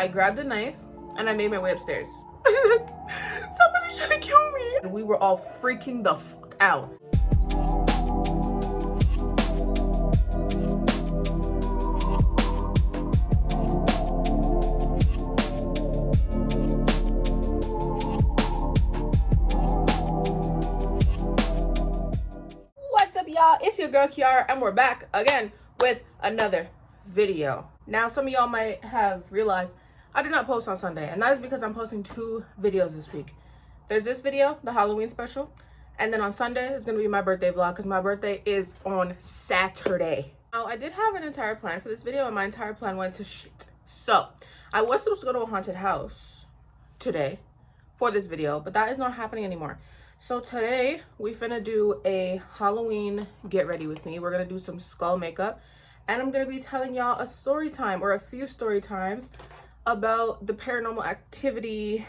I grabbed a knife and I made my way upstairs. Somebody's trying to kill me. And we were all freaking the fuck out. What's up, y'all? It's your girl Kiara and we're back again with another video. Now some of y'all might have realized I did not post on Sunday, and that is because I'm posting 2 videos this week. There's this video, the Halloween special, and then on Sunday it's gonna be my birthday vlog because my birthday is on Saturday. Now I did have an entire plan for this video and my entire plan went to shit. So I was supposed to go to a haunted house today for this video, but that is not happening anymore. So today we finna do a Halloween get ready with me. We're gonna do some skull makeup and I'm gonna be telling y'all a story time or a few story times about the paranormal activity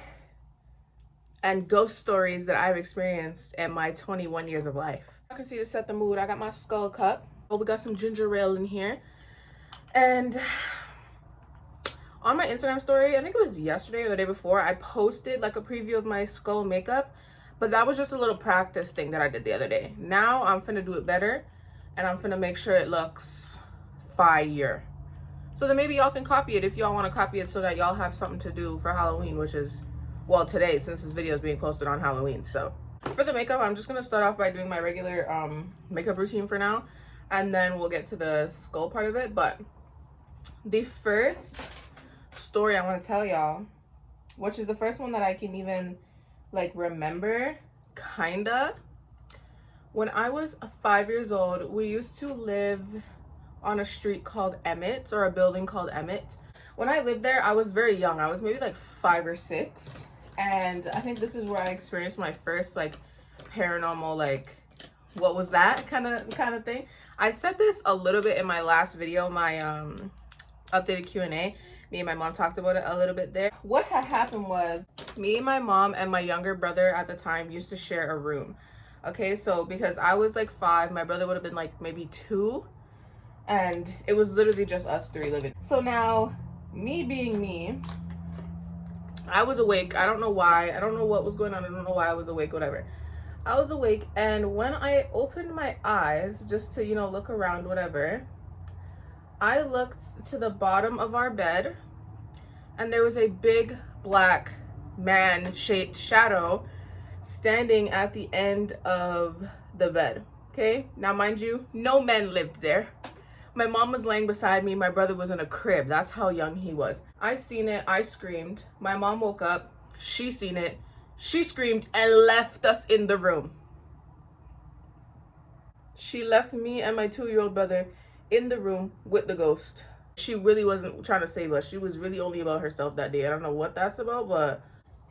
and ghost stories that I've experienced in my 21 years of life. I can see to set the mood, I got my skull cup. Oh, we got some ginger ale in here. And on my Instagram story, I think it was yesterday or the day before, I posted like a preview of my skull makeup, but that was just a little practice thing that I did the other day. Now I'm finna do it better and I'm finna make sure it looks fire. So then maybe y'all can copy it if y'all want to copy it so that y'all have something to do for Halloween, which is, well, today since this video is being posted on Halloween. So for the makeup, I'm just going to start off by doing my regular makeup routine for now, and then we'll get to the skull part of it. But the first story I want to tell y'all, which is the first one that I can even like remember, kinda, when I was 5 years old, we used to live on a street called Emmett, or a building called Emmett. When I lived there, I was very young. I was maybe like 5 or 6, and I think this is where I experienced my first like paranormal, like what was that kind of thing. I said this a little bit in my last video, my updated Q&A. Me and my mom talked about it a little bit there. What had happened was me and my mom and my younger brother at the time used to share a room. Okay, so because I was like 5, my brother would have been like maybe 2, and it was literally just us 3 living. So now, me being me, I was awake. I don't know why. I don't know what was going on. I don't know why I was awake, whatever. I was awake, and when I opened my eyes just to, you know, look around, whatever, I looked to the bottom of our bed, and there was a big black man-shaped shadow standing at the end of the bed. Okay, now mind you, no men lived there. My mom was laying beside me. My brother was in a crib. That's how young he was. I seen it. I screamed. My mom woke up. She seen it. She screamed and left us in the room. She left me and my 2-year-old brother in the room with the ghost. She really wasn't trying to save us. She was really only about herself that day. I don't know what that's about, but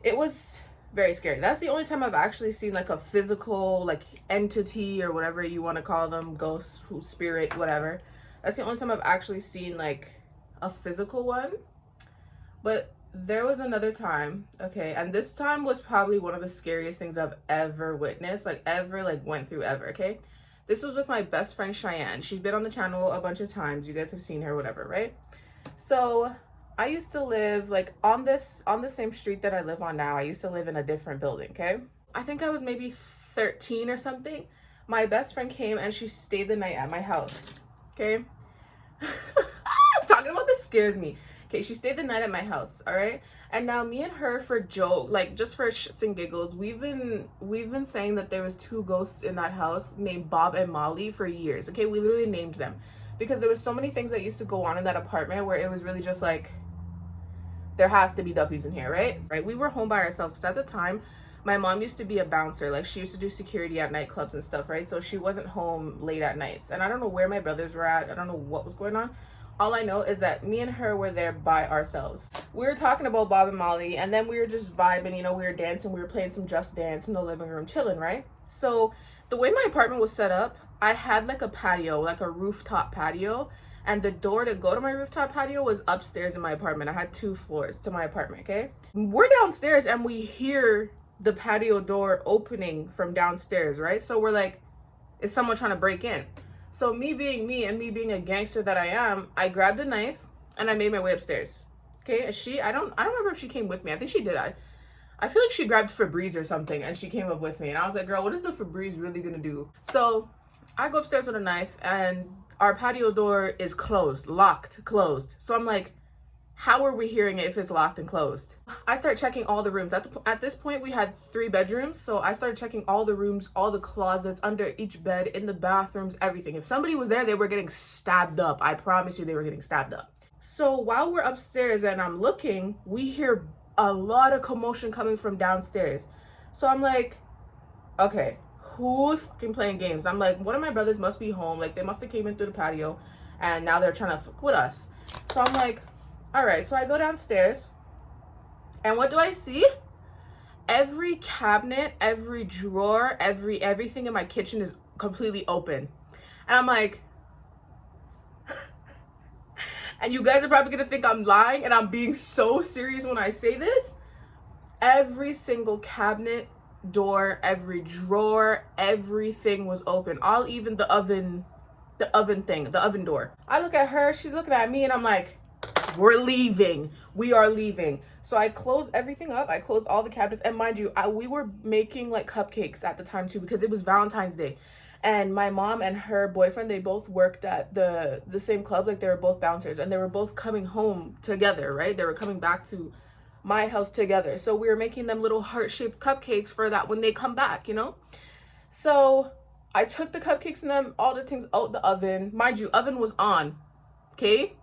it was very scary. That's the only time I've actually seen like a physical like entity or whatever you want to call them, ghost, spirit, whatever. That's the only time I've actually seen like a physical one. But there was another time, okay, and this time was probably one of the scariest things I've ever witnessed, like ever, like went through ever, okay? This was with my best friend Cheyenne. She's been on the channel a bunch of times. You guys have seen her, whatever, right? So I used to live like on the same street that I live on now. I used to live in a different building, okay? I think I was maybe 13 or something. My best friend came and she stayed the night at my house. Okay, talking about this scares me. Okay, she stayed the night at my house, all right? And now me and her, for joke, like just for shits and giggles, we've been saying that there was 2 ghosts in that house named Bob and Molly for years. Okay, we literally named them because there was so many things that used to go on in that apartment where it was really just like, there has to be duppies in here, right? We were home by ourselves because at the time my mom used to be a bouncer. Like she used to do security at nightclubs and stuff, right? So she wasn't home late at nights. And I don't know where my brothers were at. I don't know what was going on. All I know is that me and her were there by ourselves. We were talking about Bob and Molly, and then we were just vibing, you know, we were dancing, we were playing some Just Dance in the living room, chilling, right? So the way my apartment was set up, I had like a patio, like a rooftop patio, and the door to go to my rooftop patio was upstairs in my apartment. I had 2 floors to my apartment, okay? We're downstairs and we hear the patio door opening from downstairs, right? So we're like, is someone trying to break in? So me being me and me being a gangster that I am, I grabbed a knife and I made my way upstairs. Okay, I don't remember if she came with me. I think she did. I feel like she grabbed Febreze or something and she came up with me. And I was like, girl, what is the Febreze really gonna do? So I go upstairs with a knife and our patio door is closed, locked, closed. So I'm like, how are we hearing it if it's locked and closed? I start checking all the rooms. At this point, we had 3 bedrooms. So I started checking all the rooms, all the closets, under each bed, in the bathrooms, everything. If somebody was there, they were getting stabbed up. I promise you they were getting stabbed up. So while we're upstairs and I'm looking, we hear a lot of commotion coming from downstairs. So I'm like, okay, who's fucking playing games? I'm like, one of my brothers must be home. Like, they must have came in through the patio and now they're trying to fuck with us. So I'm like, all right. So I go downstairs and what do I see? Every cabinet, every drawer, everything in my kitchen is completely open. And I'm like, and you guys are probably gonna think I'm lying, and I'm being so serious when I say this. Every single cabinet, door, every drawer, everything was open. All, even the oven door. I look at her, she's looking at me, and I'm like, we're leaving. We are leaving. So I closed everything up. I closed all the cabinets, and mind you, we were making like cupcakes at the time too, because it was Valentine's Day. And my mom and her boyfriend, they both worked at the same club. Like, they were both bouncers and they were both coming home together, right? They were coming back to my house together. So we were making them little heart-shaped cupcakes for that when they come back, you know? So I took the cupcakes and them, all the things out the oven. Mind you, oven was on, okay?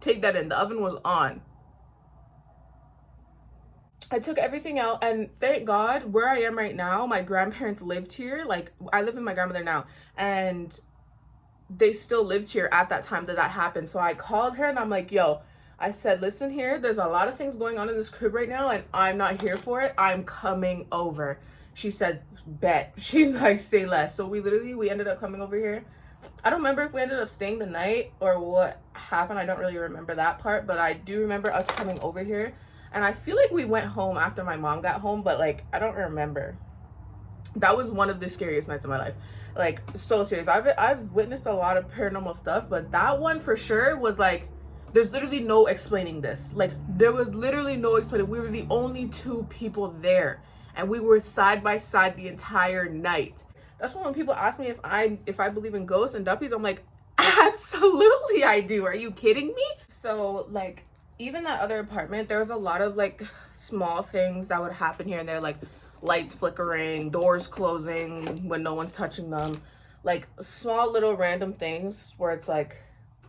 Take that in, the oven was on. I took everything out, and thank God, where I am right now, my grandparents lived here. Like, I live with my grandmother now, and they still lived here at that time that happened. So I called her and I'm like, yo, I said, listen here, there's a lot of things going on in this crib right now and I'm not here for it. I'm coming over. She said, bet. She's like, say less. So we ended up coming over here. I don't remember if we ended up staying the night or what happened. I don't really remember that part, but I do remember us coming over here. And I feel like we went home after my mom got home, but like, I don't remember. That was one of the scariest nights of my life. Like, so serious. I've witnessed a lot of paranormal stuff, but that one for sure was like, there's literally no explaining this. Like, there was literally no explaining. We were the only 2 people there, and we were side by side the entire night. That's why when people ask me if I believe in ghosts and duppies, I'm like, absolutely I do. Are you kidding me? So like, even that other apartment, there was a lot of like small things that would happen here and there, like lights flickering, doors closing when no one's touching them, like small little random things where it's like,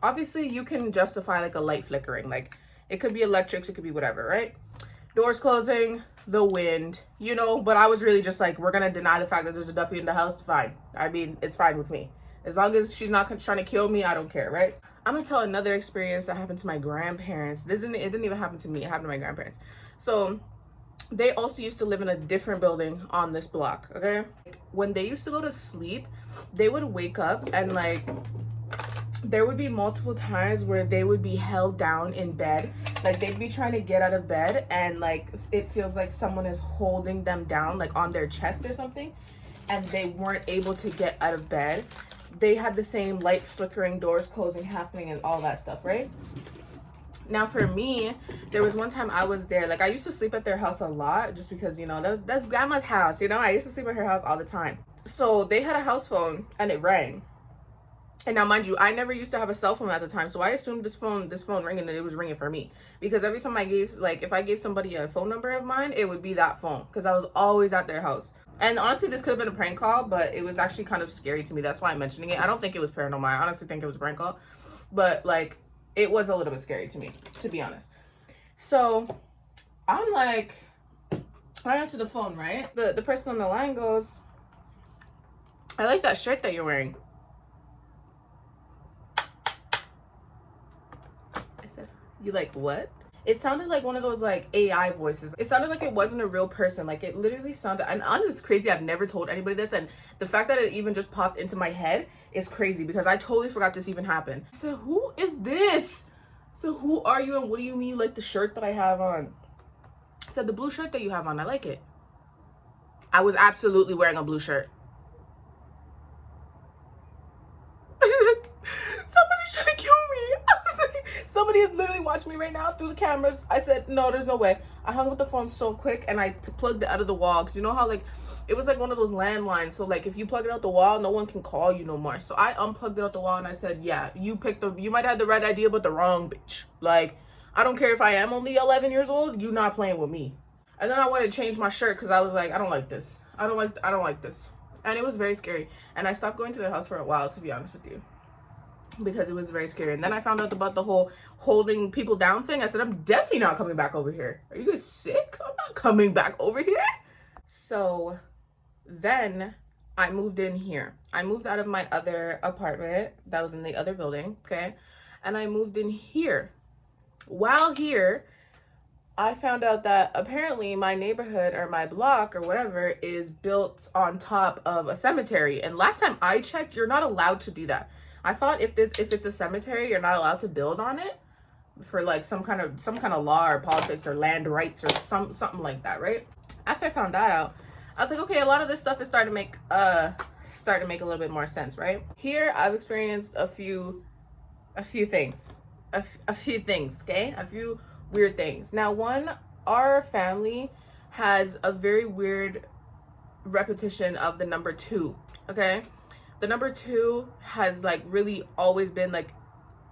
obviously you can justify like a light flickering, like it could be electrics, it could be whatever, right? Doors closing, the wind, you know. But I was really just like, we're gonna deny the fact that there's a duppy in the house. Fine. I mean, it's fine with me, as long as she's not trying to kill me. I don't care, right? I'm gonna tell another experience that happened to my grandparents. It didn't even happen to me, it happened to my grandparents. So they also used to live in a different building on this block, okay? When they used to go to sleep, they would wake up and like, there would be multiple times where they would be held down in bed. Like, they'd be trying to get out of bed and like, it feels like someone is holding them down, like on their chest or something, and they weren't able to get out of bed. They had the same light flickering, doors closing happening and all that stuff, right? Now for me, there was one time I was there. Like, I used to sleep at their house a lot just because, you know, that's grandma's house, you know? I used to sleep at her house all the time. So they had a house phone and it rang. And now, mind you, I never used to have a cell phone at the time, so I assumed this phone ringing, and it was ringing for me. Because every time I gave, like, if I gave somebody a phone number of mine, it would be that phone, because I was always at their house. And honestly, this could have been a prank call, but it was actually kind of scary to me. That's why I'm mentioning it. I don't think it was paranormal. I honestly think it was a prank call. But, like, it was a little bit scary to me, to be honest. So, I'm like, I answer the phone, right? The person on the line goes, I like that shirt that you're wearing. You like what? It sounded like one of those like AI voices. It sounded like it wasn't a real person. Like, it literally sounded, and honestly, it's crazy. I've never told anybody this, and the fact that it even just popped into my head is crazy because I totally forgot this even happened. I said, who is this? So who are you and what do you mean you like the shirt that I have on? I said, the blue shirt that you have on, I like it. I was absolutely wearing a blue shirt. Somebody's trying to kill me. I was like, Somebody is literally watching me right now through the cameras. I said, no, there's no way. I hung up the phone so quick and I plugged it out of the wall. Because you know how, like, it was like one of those landlines. So, like, if you plug it out the wall, no one can call you no more. So I unplugged it out the wall and I said, yeah, you might have the right idea, but the wrong bitch. Like, I don't care if I am only 11 years old. You not playing with me. And then I wanted to change my shirt because I was like, I don't like this. I don't like this. And it was very scary. And I stopped going to the house for a while, to be honest with you, because it was very scary. And then I found out about the whole holding people down thing. I said, I'm definitely not coming back over here. Are you guys sick? I'm not coming back over here. So then I moved in here. I moved out of my other apartment that was in the other building, okay? And I moved in here. While here, I found out that apparently my neighborhood or my block or whatever is built on top of a cemetery. And last time I checked, you're not allowed to do that. I thought if it's a cemetery, you're not allowed to build on it for like some kind of law or politics or land rights or something like that, right? After I found that out, I was like, okay, a lot of this stuff is starting to make a little bit more sense, right? Here I've experienced a few things, okay? A few weird things. Now, one, our family has a very weird repetition of the number 2, okay? The number 2 has like really always been like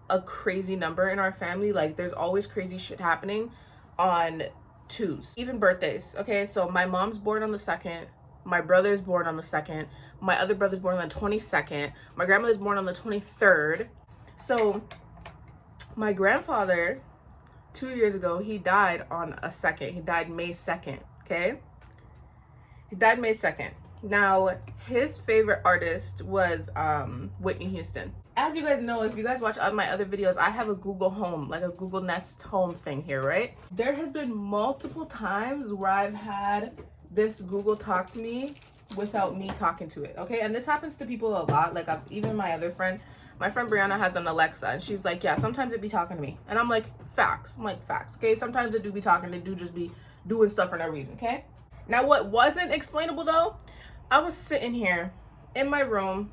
a crazy number in our family. Like there's always crazy shit happening on 2s, even birthdays, okay? So my mom's born on the 2nd, my brother's born on the 2nd, my other brother's born on the 22nd, my grandmother's born on the 23rd. So my grandfather, 2 years ago, he died on a 2nd. He died May 2nd, okay? He died May 2nd. Now, his favorite artist was Whitney Houston. As you guys know, if you guys watch my other videos, I have a Google Home, like a Google Nest Home thing here, right? There has been multiple times where I've had this Google talk to me without me talking to it, okay? And this happens to people a lot. Like, even my other friend, my friend Brianna has an Alexa, and she's like, yeah, sometimes it be talking to me. And I'm like, facts. I'm like, facts, okay? Sometimes it do be talking. They do just be doing stuff for no reason, okay? Now, what wasn't explainable, though, I was sitting here in my room,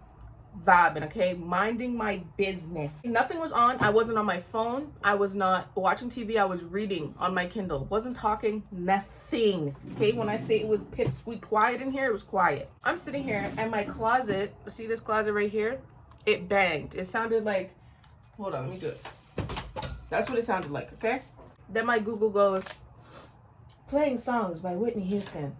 vibing, okay? Minding my business. Nothing was on. I wasn't on my phone. I was not watching TV. I was reading on my Kindle. Wasn't talking, nothing, okay? When I say it was pipsqueak quiet in here, it was quiet. I'm sitting here, and my closet, see this closet right here? It banged. It sounded like, hold on, let me do it. That's what it sounded like, okay? Then my Google goes, playing songs by Whitney Houston.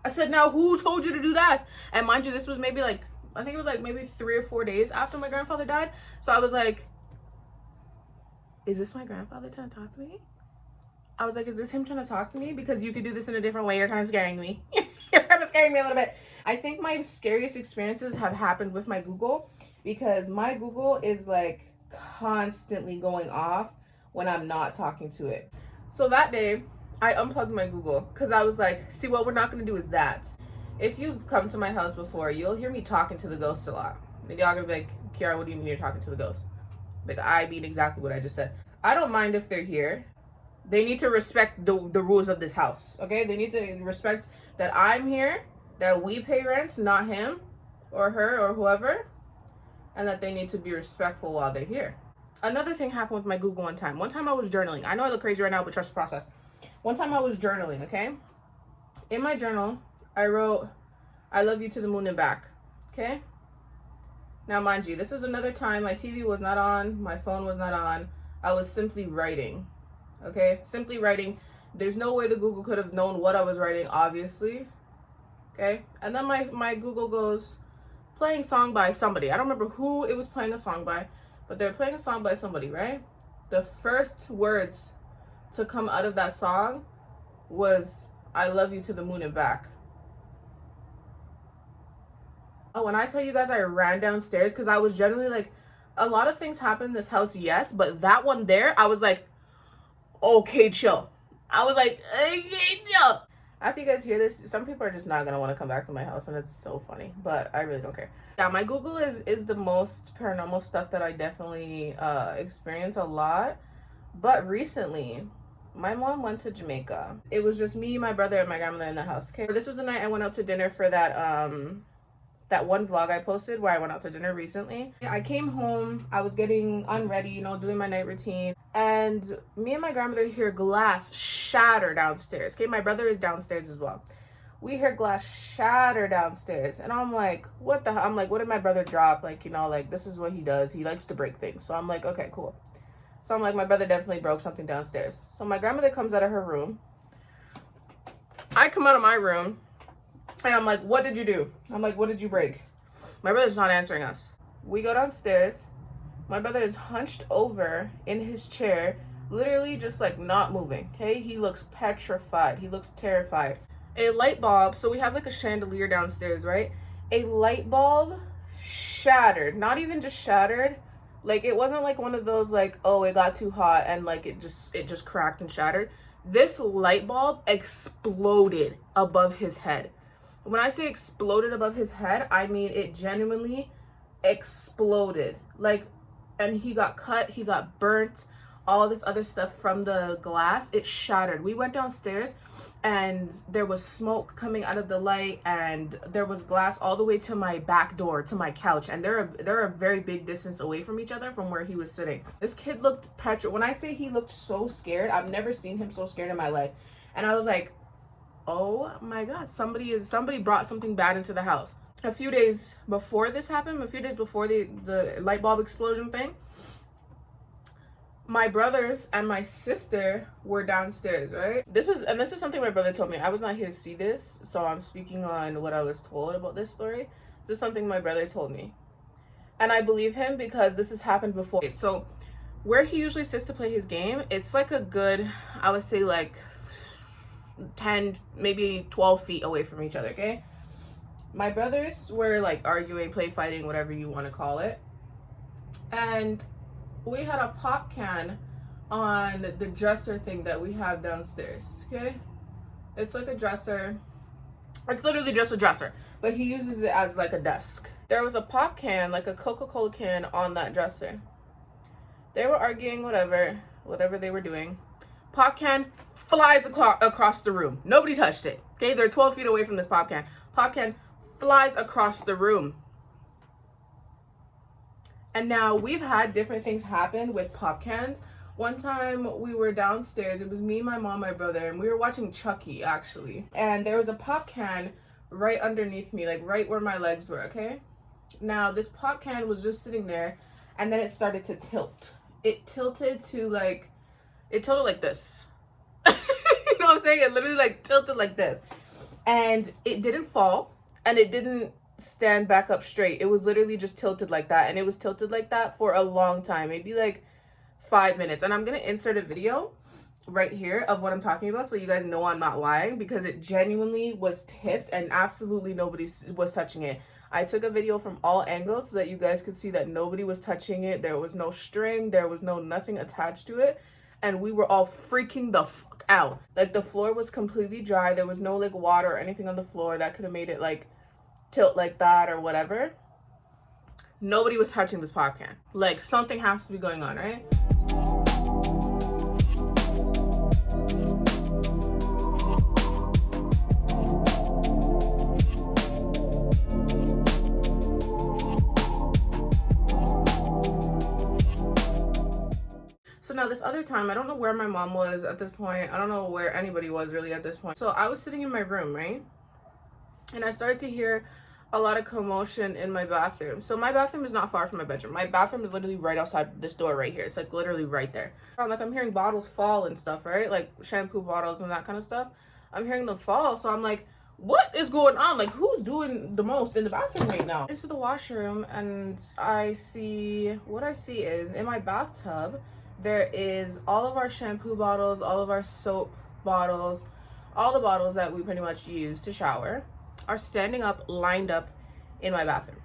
I said, now who told you to do that? And mind you, this was maybe like, I think it was like maybe 3 or 4 days after my grandfather died. So I was like, is this my grandfather trying to talk to me? I was like, is this him trying to talk to me? Because you could do this in a different way. You're kind of scaring me. You're kind of scaring me a little bit. I think my scariest experiences have happened with my Google, because my Google is like constantly going off when I'm not talking to it. So that day, I unplugged my Google because I was like, see, what we're not going to do is that. If you've come to my house before, you'll hear me talking to the ghosts a lot. And y'all going to be like, Kiara, what do you mean you're talking to the ghosts? Like, I mean exactly what I just said. I don't mind if they're here. They need to respect the rules of this house, okay? They need to respect that I'm here, that we pay rent, not him or her or whoever, and that they need to be respectful while they're here. Another thing happened with my Google one time. One time I was journaling. I know I look crazy right now, but trust the process. One time I was journaling, okay? In my journal, I wrote, I love you to the moon and back, okay? Now, mind you, this was another time my TV was not on, my phone was not on. I was simply writing, okay? Simply writing. There's no way the Google could have known what I was writing, obviously, okay? And then my Google goes, playing song by somebody. I don't remember who it was playing a song by, but they're playing a song by somebody, right? The first words to come out of that song was, I love you to the moon and back. Oh, when I tell you guys I ran downstairs, because I was generally like, a lot of things happen in this house, yes, but that one there, I was like, okay, chill. I was like, okay, chill. After you guys hear this, some people are just not going to want to come back to my house, and it's so funny, but I really don't care. Yeah, my Google is the most paranormal stuff that I definitely experience a lot, but recently, my mom went to Jamaica. It was just me, my brother, and my grandmother in the house, okay? This was the night I went out to dinner for that that one vlog I posted where I went out to dinner recently. I came home, I was getting unready, you know, doing my night routine, and me and my grandmother hear glass shatter downstairs. Okay, my brother is downstairs as well. We hear glass shatter downstairs, and I'm like, what the hell? I'm like, what did my brother drop? Like, you know, like, this is what he does. He likes to break things. So I'm like, okay, cool. So I'm like, my brother definitely broke something downstairs. So my grandmother comes out of her room. I come out of my room, and I'm like, what did you do? I'm like, what did you break? My brother's not answering us. We go downstairs. My brother is hunched over in his chair, literally just like not moving, okay? He looks petrified. He looks terrified. A light bulb, so we have like a chandelier downstairs, right? A light bulb shattered. Not even just shattered. Like, it wasn't like one of those like, oh, it got too hot and like it just cracked and shattered. This light bulb exploded above his head. When I say exploded above his head, I mean it genuinely exploded. Like, and he got cut, he got burnt, all this other stuff from the glass. It shattered. We went downstairs and there was smoke coming out of the light, and there was glass all the way to my back door, to my couch, and they're a very big distance away from each other from where he was sitting. This kid looked when I say he looked so scared, I've never seen him so scared in my life. And I was like, oh my god, somebody brought something bad into the house. A few days before this happened, a few days before the light bulb explosion thing, my brothers and my sister were downstairs, right? This is something my brother told me. I was not here to see this, so I'm speaking on what I was told about this story. This is something my brother told me, and I believe him because this has happened before. So where he usually sits to play his game, it's like a good, I would say like 10, maybe 12 feet away from each other, okay? My brothers were like arguing, play fighting, whatever you want to call it, and we had a pop can on the dresser thing that we have downstairs, okay? It's like a dresser. It's literally just a dresser, but he uses it as like a desk. There was a pop can, like a Coca-Cola can, on that dresser. They were arguing, whatever they were doing. Pop can flies across the room. Nobody touched it, okay? They're 12 feet away from this pop can. Pop can flies across the room. And now we've had different things happen with pop cans. One time we were downstairs, it was me, my mom, my brother, and we were watching Chucky, actually. And there was a pop can right underneath me, like right where my legs were, okay? Now this pop can was just sitting there, and then it started to tilt. It tilted like this. You know what I'm saying? It literally like tilted like this. And it didn't fall, and it didn't stand back up straight. It was literally just tilted like that, and it was tilted like that for a long time, maybe like 5 minutes. And I'm gonna insert a video right here of what I'm talking about so you guys know I'm not lying, because it genuinely was tipped and absolutely nobody was touching it. I took a video from all angles so that you guys could see that nobody was touching it. There was no string, there was nothing attached to it, and we were all freaking the fuck out. Like, the floor was completely dry. There was no like water or anything on the floor that could have made it like tilt like that or whatever. Nobody was touching this pop can. Like, something has to be going on, right? So now this other time, I don't know where my mom was at this point. I don't know where anybody was really at this point. So I was sitting in my room, right? And I started to hear a lot of commotion in my bathroom. So my bathroom is not far from my bedroom. My bathroom is literally right outside this door right here. It's like literally right there. Like, I'm hearing bottles fall and stuff, right? Like shampoo bottles and that kind of stuff. I'm hearing them fall. So I'm like, what is going on? Like, who's doing the most in the bathroom right now? Into the washroom, and what I see is in my bathtub, there is all of our shampoo bottles, all of our soap bottles, all the bottles that we pretty much use to shower are standing up, lined up in my bathroom.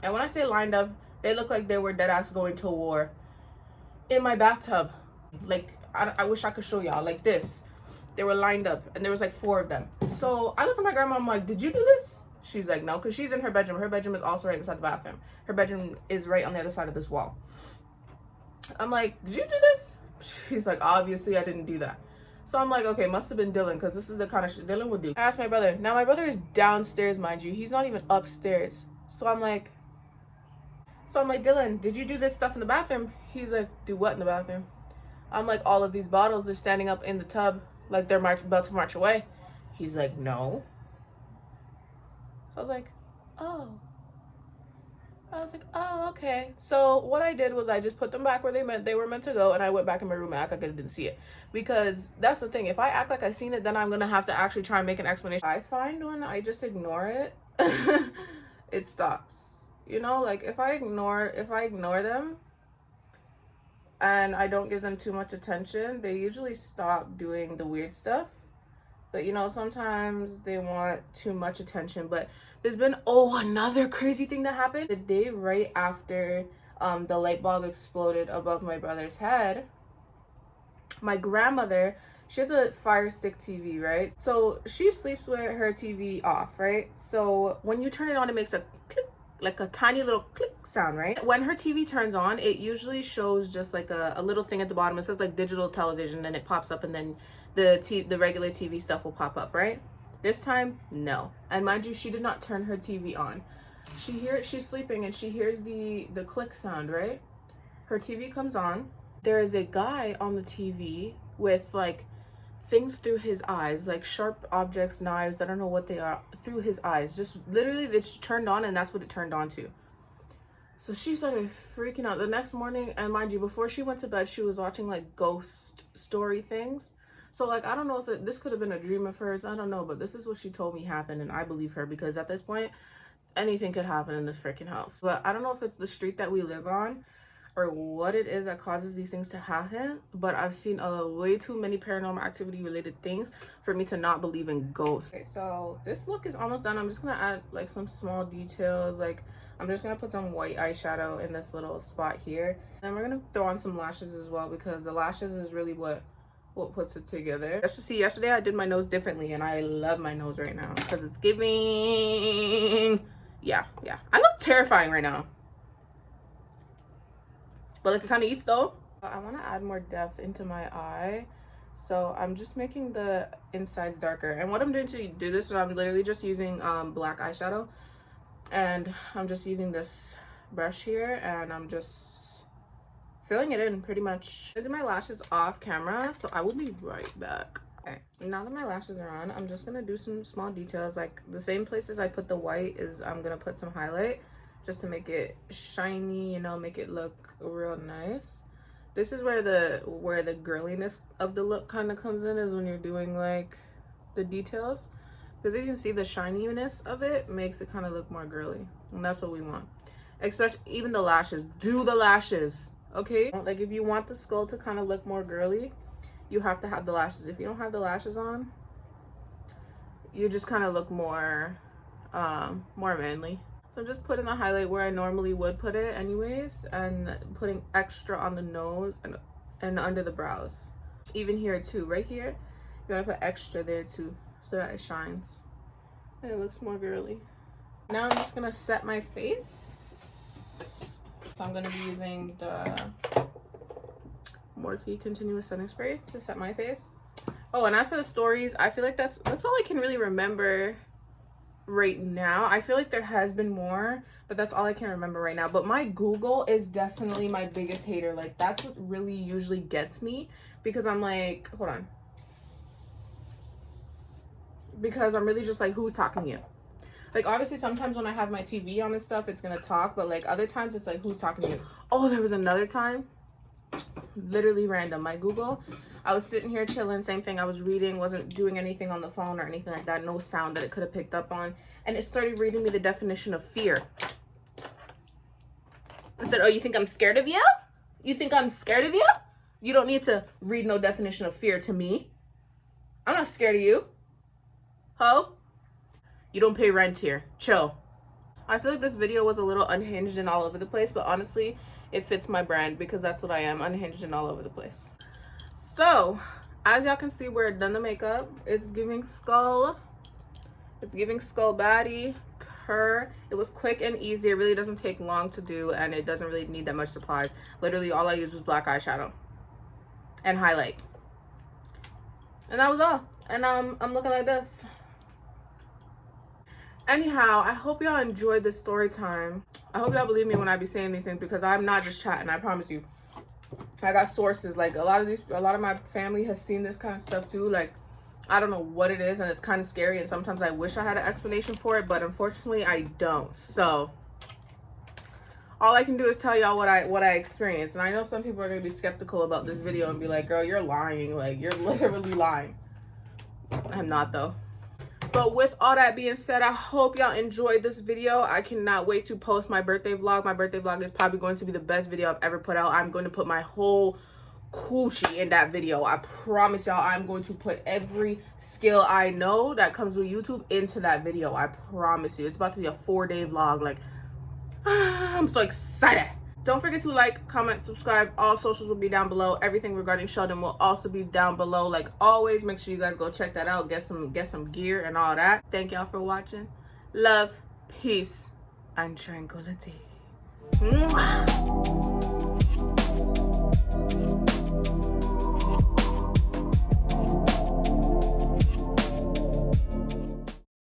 And when I say lined up, they look like they were dead ass going to war in my bathtub. Like, I wish I could show y'all, like this. They were lined up, and there was like 4 of them. So I look at my grandma, I'm like, did you do this? She's like, no, because she's in her bedroom. Her bedroom is also right beside the bathroom. Her bedroom is right on the other side of this wall. I'm like, did you do this? She's like, obviously I didn't do that. So I'm like, okay, must have been Dylan, because this is the kind of shit Dylan would do. I asked my brother. Now, my brother is downstairs, mind you. He's not even upstairs. So I'm like, Dylan, did you do this stuff in the bathroom? He's like, do what in the bathroom? I'm like, all of these bottles, they're standing up in the tub, like they're about to march away. He's like, no. So I was like, oh. Okay. So what I did was I just put them back where they were meant to go, and I went back in my room and acted like I didn't see it. Because that's the thing. If I act like I seen it, then I'm gonna have to actually try and make an explanation. I find when I just ignore it, it stops. You know, like if I ignore them and I don't give them too much attention, they usually stop doing the weird stuff. But you know, sometimes they want too much attention. But there's been, another crazy thing that happened. The day right after the light bulb exploded above my brother's head, my grandmother, she has a Fire Stick TV, right? So she sleeps with her TV off, right? So when you turn it on, it makes a click, like a tiny little click sound, right? When her TV turns on, it usually shows just like a little thing at the bottom. It says like digital television, and it pops up, and then the regular TV stuff will pop up, right? This time, no. And mind you, she did not turn her TV on. She's sleeping and she hears the click sound, right? Her TV comes on. There is a guy on the TV with like things through his eyes, like sharp objects, knives, I don't know what they are, through his eyes. Just literally, it's turned on, and that's what it turned on to. So she started freaking out the next morning. And mind you, before she went to bed, she was watching like ghost story things. So like, I don't know if this could have been a dream of hers, I don't know, but this is what she told me happened, and I believe her, because at this point anything could happen in this freaking house. But I don't know if it's the street that we live on or what it is that causes these things to happen, but I've seen way too many paranormal activity related things for me to not believe in ghosts. Okay, so this look is almost done. I'm just gonna add like some small details. Like I'm just gonna put some white eyeshadow in this little spot here, and we're gonna throw on some lashes as well, because the lashes is really what puts it together. Just to see, yesterday I did my nose differently, and I love my nose right now because it's giving, yeah, I look terrifying right now, but like it kind of eats though. I want to add more depth into my eye, so I'm just making the insides darker. And what I'm doing to do this is I'm literally just using black eyeshadow, and I'm just using this brush here, and I'm just filling it in pretty much. I did my lashes off camera, so I will be right back. Okay, now that my lashes are on, I'm just gonna do some small details. Like the same places I put the white is I'm gonna put some highlight just to make it shiny, you know, make it look real nice. This is where the girliness of the look kind of comes in, is when you're doing like the details, because you can see the shininess of it makes it kind of look more girly, and that's what we want. Especially even the lashes. Do the lashes. Okay, like if you want the skull to kind of look more girly, you have to have the lashes. If you don't have the lashes on, you just kind of look more more manly. So I'm just putting the highlight where I normally would put it anyways, and putting extra on the nose and under the brows. Even here too, right here, you want to put extra there too, so that it shines and it looks more girly. Now I'm just gonna set my face. So I'm going to be using the Morphe Continuous Setting Spray to set my face. Oh, and as for the stories, I feel like that's all I can really remember right now. I feel like there has been more, but that's all I can remember right now. But my Google is definitely my biggest hater. Like that's what really usually gets me, because I'm like, hold on. Because I'm really just like, who's talking to you? Like, obviously, sometimes when I have my TV on and stuff, it's going to talk. But, like, other times, it's like, who's talking to you? Oh, there was another time. Literally random. My Google, I was sitting here chilling. Same thing. I was reading. Wasn't doing anything on the phone or anything like that. No sound that it could have picked up on. And it started reading me the definition of fear. I said, oh, you think I'm scared of you? You think I'm scared of you? You don't need to read no definition of fear to me. I'm not scared of you. Ho? You don't pay rent here. Chill. I feel like this video was a little unhinged and all over the place, but honestly, it fits my brand because that's what I am, unhinged and all over the place. So, as y'all can see, we're done the makeup. It's giving skull. It's giving skull baddie. It was quick and easy. It really doesn't take long to do, and it doesn't really need that much supplies. Literally, all I used was black eyeshadow and highlight. And that was all. And I'm looking like this. Anyhow, I hope y'all enjoyed this story time. I hope y'all believe me when I be saying these things, because I'm not just chatting. I promise you. I got sources. Like a lot of my family has seen this kind of stuff too. Like, I don't know what it is, and it's kind of scary, and sometimes I wish I had an explanation for it, but unfortunately I don't. So all I can do is tell y'all what I experienced. And I know some people are gonna be skeptical about this video and be like, girl, you're lying. Like, you're literally lying. I'm not though. But with all that being said, I hope y'all enjoyed this video. I cannot wait to post my birthday vlog. My birthday vlog is probably going to be the best video I've ever put out. I'm going to put my whole coochie in that video. I promise y'all, I'm going to put every skill I know that comes with YouTube into that video. I promise you. It's about to be a 4-day vlog. Like, I'm so excited. Don't forget to like, comment, subscribe. All socials will be down below. Everything regarding Shalldon will also be down below. Like always, make sure you guys go check that out. Get some gear and all that. Thank y'all for watching. Love, peace, and tranquility. Mwah.